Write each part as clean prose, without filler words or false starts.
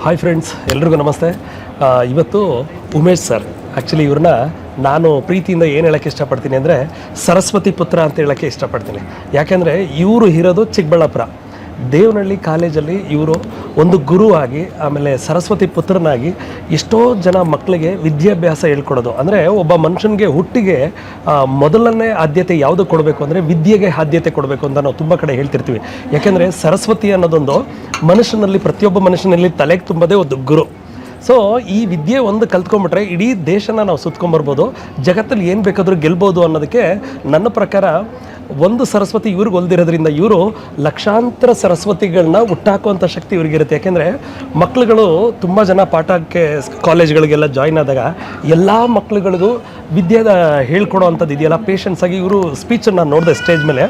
Hi friends, ಎಲ್ರಿಗೂ ನಮಸ್ತೆ. ಇವತ್ತು ಉಮೇಶ್ ಸರ್, ಆ್ಯಕ್ಚುಲಿ ಇವ್ರನ್ನ ನಾನು ಪ್ರೀತಿಯಿಂದ ಏನು ಹೇಳೋಕ್ಕೆ ಇಷ್ಟಪಡ್ತೀನಿ ಅಂದರೆ ಸರಸ್ವತಿ ಪುತ್ರ ಅಂತ ಹೇಳೋಕ್ಕೆ ಇಷ್ಟಪಡ್ತೀನಿ. ಯಾಕೆಂದರೆ ಇವರು ಇರೋದು ಚಿಕ್ಕಬಳ್ಳಾಪುರ ದೇವನಹಳ್ಳಿ ಕಾಲೇಜಲ್ಲಿ. ಇವರು ಒಂದು ಗುರು ಆಗಿ, ಆಮೇಲೆ ಸರಸ್ವತಿ ಪುತ್ರನಾಗಿ ಎಷ್ಟೋ ಜನ ಮಕ್ಕಳಿಗೆ ವಿದ್ಯಾಭ್ಯಾಸ ಹೇಳ್ಕೊಡೋದು. ಅಂದರೆ ಒಬ್ಬ ಮನುಷ್ಯನಿಗೆ ಹುಟ್ಟಿಗೆ ಮೊದಲನೇ ಆದ್ಯತೆ ಯಾವುದು ಕೊಡಬೇಕು ಅಂದರೆ ವಿದ್ಯೆಗೆ ಆದ್ಯತೆ ಕೊಡಬೇಕು ಅಂತ ನಾವು ತುಂಬ ಕಡೆ ಹೇಳ್ತಿರ್ತೀವಿ. ಯಾಕೆಂದರೆ ಸರಸ್ವತಿ ಅನ್ನೋದೊಂದು ಮನುಷ್ಯನಲ್ಲಿ, ಪ್ರತಿಯೊಬ್ಬ ಮನುಷ್ಯನಲ್ಲಿ ತಲೆಗೆ ತುಂಬೋದೇ ಒಂದು ಗುರು. ಸೊ ಈ ವಿದ್ಯೆ ಒಂದು ಕಲ್ತ್ಕೊಂಡ್ಬಿಟ್ರೆ ಇಡೀ ದೇಶನ ನಾವು ಸುತ್ಕೊಂಬರ್ಬೋದು, ಜಗತ್ತಲ್ಲಿ ಏನು ಬೇಕಾದರೂ ಗೆಲ್ಬೋದು ಅನ್ನೋದಕ್ಕೆ ನನ್ನ ಪ್ರಕಾರ ಒಂದು ಸರಸ್ವತಿ ಇವ್ರಿಗೆ ಒಲ್ದಿರೋದ್ರಿಂದ ಇವರು ಲಕ್ಷಾಂತರ ಸರಸ್ವತಿಗಳನ್ನ ಹುಟ್ಟಾಕುವಂಥ ಶಕ್ತಿ ಇವ್ರಿಗಿರುತ್ತೆ. ಯಾಕೆಂದರೆ ಮಕ್ಕಳುಗಳು ತುಂಬ ಜನ ಪಾಠಕ್ಕೆ ಕಾಲೇಜ್ಗಳಿಗೆಲ್ಲ ಜಾಯ್ನ್ ಆದಾಗ ಎಲ್ಲ ಮಕ್ಕಳುಗಳಿಗೂ ವಿದ್ಯೆದ ಹೇಳ್ಕೊಡೋ ಅಂಥದ್ದು ಇದೆಯಲ್ಲ, ಪೇಷನ್ಸ್ ಆಗಿ ಇವರು ಸ್ಪೀಚನ್ನು ನೋಡಿದೆ ಸ್ಟೇಜ್ ಮೇಲೆ.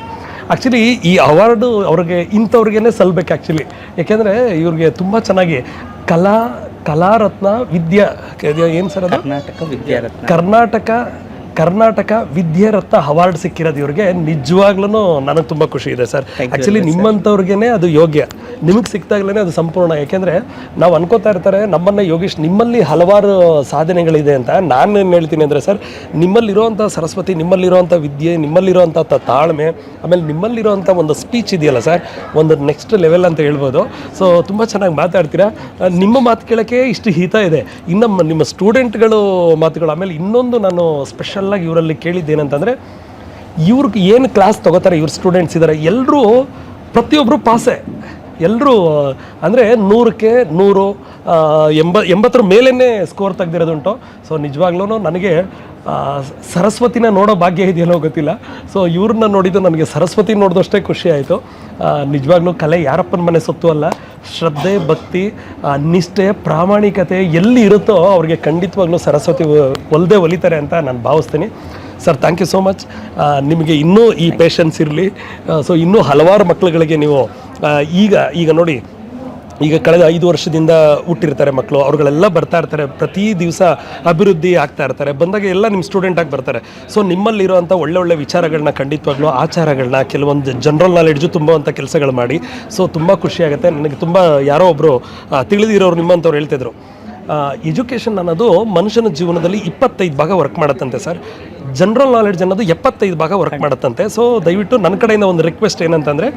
ಆ್ಯಕ್ಚುಲಿ ಈ ಅವಾರ್ಡು ಅವ್ರಿಗೆ ಇಂಥವ್ರಿಗೇ ಸಲ್ಲಬೇಕು ಆ್ಯಕ್ಚುಲಿ. ಯಾಕೆಂದರೆ ಇವ್ರಿಗೆ ತುಂಬ ಚೆನ್ನಾಗಿ ಕಲಾರತ್ನ ಏನು ಸರ್ ಅದು ಕರ್ನಾಟಕ ವಿದ್ಯಾರತ್ನ ಅವಾರ್ಡ್ ಸಿಕ್ಕಿರೋದು ಇವ್ರಿಗೆ ನಿಜವಾಗ್ಲೂ ನನಗೆ ತುಂಬ ಖುಷಿ ಇದೆ ಸರ್. ಆ್ಯಕ್ಚುಲಿ ನಿಮ್ಮಂಥವ್ರಿಗೇ ಅದು ಯೋಗ್ಯ, ನಿಮಗೆ ಸಿಕ್ತಾಗ್ಲೇ ಅದು ಸಂಪೂರ್ಣ. ಯಾಕೆಂದರೆ ನಾವು ಅನ್ಕೋತಾ ಇರ್ತಾರೆ ನಮ್ಮನ್ನು ಯೋಗೀಶ್ ನಿಮ್ಮಲ್ಲಿ ಹಲವಾರು ಸಾಧನೆಗಳಿದೆ ಅಂತ. ನಾನು ಏನು ಹೇಳ್ತೀನಿ ಅಂದರೆ ಸರ್, ನಿಮ್ಮಲ್ಲಿರೋವಂಥ ಸರಸ್ವತಿ, ನಿಮ್ಮಲ್ಲಿರೋವಂಥ ವಿದ್ಯೆ, ನಿಮ್ಮಲ್ಲಿರೋವಂಥ ತಾಳ್ಮೆ, ಆಮೇಲೆ ನಿಮ್ಮಲ್ಲಿರೋವಂಥ ಒಂದು ಸ್ಪೀಚ್ ಇದೆಯಲ್ಲ ಸರ್, ಒಂದು ನೆಕ್ಸ್ಟ್ ಲೆವೆಲ್ ಅಂತ ಹೇಳ್ಬೋದು. ಸೊ ತುಂಬ ಚೆನ್ನಾಗಿ ಮಾತಾಡ್ತೀರಾ. ನಿಮ್ಮ ಮಾತು ಕೇಳೋಕ್ಕೆ ಇಷ್ಟು ಹಿತ ಇದೆ. ಇನ್ನು ನಿಮ್ಮ ಸ್ಟೂಡೆಂಟ್ಗಳು ಮಾತುಗಳು, ಆಮೇಲೆ ಇನ್ನೊಂದು ನಾನು ಸ್ಪೆಷಲ್ ಆಗಿ ಇವರಲ್ಲಿ ಕೇಳಿದ್ದೇನಂತಂದರೆ, ಇವ್ರಿಗೆ ಏನು ಕ್ಲಾಸ್ ತೊಗೋತಾರೆ, ಇವ್ರ ಸ್ಟೂಡೆಂಟ್ಸ್ ಇದ್ದಾರೆ ಎಲ್ಲರೂ, ಪ್ರತಿಯೊಬ್ಬರು ಪಾಸೆ ಎಲ್ಲರೂ. ಅಂದರೆ 100ಕ್ಕೆ 100, 80 ಮೇಲೇ ಸ್ಕೋರ್ ತೆಗ್ದಿರೋದುಂಟು. ಸೊ ನಿಜವಾಗ್ಲೂ ನನಗೆ ಸರಸ್ವತಿನ ನೋಡೋ ಭಾಗ್ಯ ಇದೆಯಲ್ಲೋ ಗೊತ್ತಿಲ್ಲ. ಸೊ ಇವ್ರನ್ನ ನೋಡಿದ್ದು ನನಗೆ ಸರಸ್ವತಿ ನೋಡಿದಷ್ಟೇ ಖುಷಿ ಆಯಿತು. ನಿಜವಾಗ್ಲೂ ಕಲೆ ಯಾರಪ್ಪನ ಮನೆ ಸೊತ್ತು ಅಲ್ಲ. ಶ್ರದ್ಧೆ, ಭಕ್ತಿ, ನಿಷ್ಠೆ, ಪ್ರಾಮಾಣಿಕತೆ ಎಲ್ಲಿ ಇರುತ್ತೋ ಅವ್ರಿಗೆ ಖಂಡಿತವಾಗ್ಲೂ ಸರಸ್ವತಿ ಒಲಿತಾರೆ ಅಂತ ನಾನು ಭಾವಿಸ್ತೀನಿ. Sir, thank you so much. ನಿಮಗೆ ಇನ್ನೂ ಈ ಪೇಷನ್ಸ್ ಇರಲಿ. ಸೊ ಇನ್ನೂ ಹಲವಾರು ಮಕ್ಕಳುಗಳಿಗೆ ನೀವು ಈಗ ನೋಡಿ, ಈಗ ಕಳೆದ 5 ವರ್ಷದಿಂದ ಹುಟ್ಟಿರ್ತಾರೆ ಮಕ್ಕಳು, ಅವ್ರುಗಳೆಲ್ಲ ಬರ್ತಾ ಇರ್ತಾರೆ, ಪ್ರತಿ ದಿವಸ ಅಭಿವೃದ್ಧಿ ಆಗ್ತಾ ಇರ್ತಾರೆ. ಬಂದಾಗ ಎಲ್ಲ ನಿಮ್ಮ ಸ್ಟೂಡೆಂಟಾಗಿ ಬರ್ತಾರೆ. ಸೊ ನಿಮ್ಮಲ್ಲಿರುವಂಥ ಒಳ್ಳೆ ವಿಚಾರಗಳನ್ನ, ಖಂಡಿತವಾಗ್ಲೂ ಆಚಾರಗಳನ್ನ, ಕೆಲವೊಂದು ಜನರಲ್ ನಾಲೆಡ್ಜು ತುಂಬುವಂಥ ಕೆಲಸಗಳು ಮಾಡಿ. ಸೊ ತುಂಬ ಖುಷಿಯಾಗುತ್ತೆ ನನಗೆ. ತುಂಬ ಯಾರೋ ಒಬ್ಬರು ತಿಳಿದಿರೋರು ನಿಮ್ಮಂಥವ್ರು ಹೇಳ್ತಿದ್ರು, ಎಜುಕೇಷನ್ ಅನ್ನೋದು ಮನುಷ್ಯನ ಜೀವನದಲ್ಲಿ 25 ಭಾಗ ವರ್ಕ್ ಮಾಡುತ್ತಂತೆ ಸರ್, ಜನರಲ್ ನಾಲೆಡ್ಜ್ ಅನ್ನೋದು 75 ಭಾಗ ವರ್ಕ್ ಮಾಡುತ್ತಂತೆ. ಸೊ ದಯವಿಟ್ಟು ನನ್ನ ಕಡೆಯಿಂದ ಒಂದು ರಿಕ್ವೆಸ್ಟ್ ಏನಂತಂದರೆ,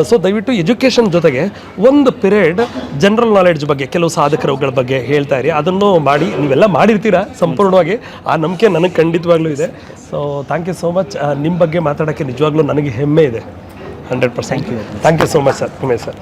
ಸೊ ದಯವಿಟ್ಟು ಎಜುಕೇಷನ್ ಜೊತೆಗೆ ಒಂದು ಪಿರಿಯಡ್ ಜನರಲ್ ನಾಲೆಡ್ಜ್ ಬಗ್ಗೆ, ಕೆಲವು ಸಾಧಕರುಗಳ ಬಗ್ಗೆ ಹೇಳ್ತಾ ಇರಿ. ಅದನ್ನು ಮಾಡಿ, ನೀವೆಲ್ಲ ಮಾಡಿರ್ತೀರಾ ಸಂಪೂರ್ಣವಾಗಿ, ಆ ನಂಬಿಕೆ ನನಗೆ ಖಂಡಿತವಾಗ್ಲೂ ಇದೆ. So thank you so much. ನಿಮ್ಮ ಬಗ್ಗೆ ಮಾತಾಡೋಕ್ಕೆ ನಿಜವಾಗ್ಲೂ ನನಗೆ ಹೆಮ್ಮೆ ಇದೆ. 100%. Thank you so much sir, Umesh sir.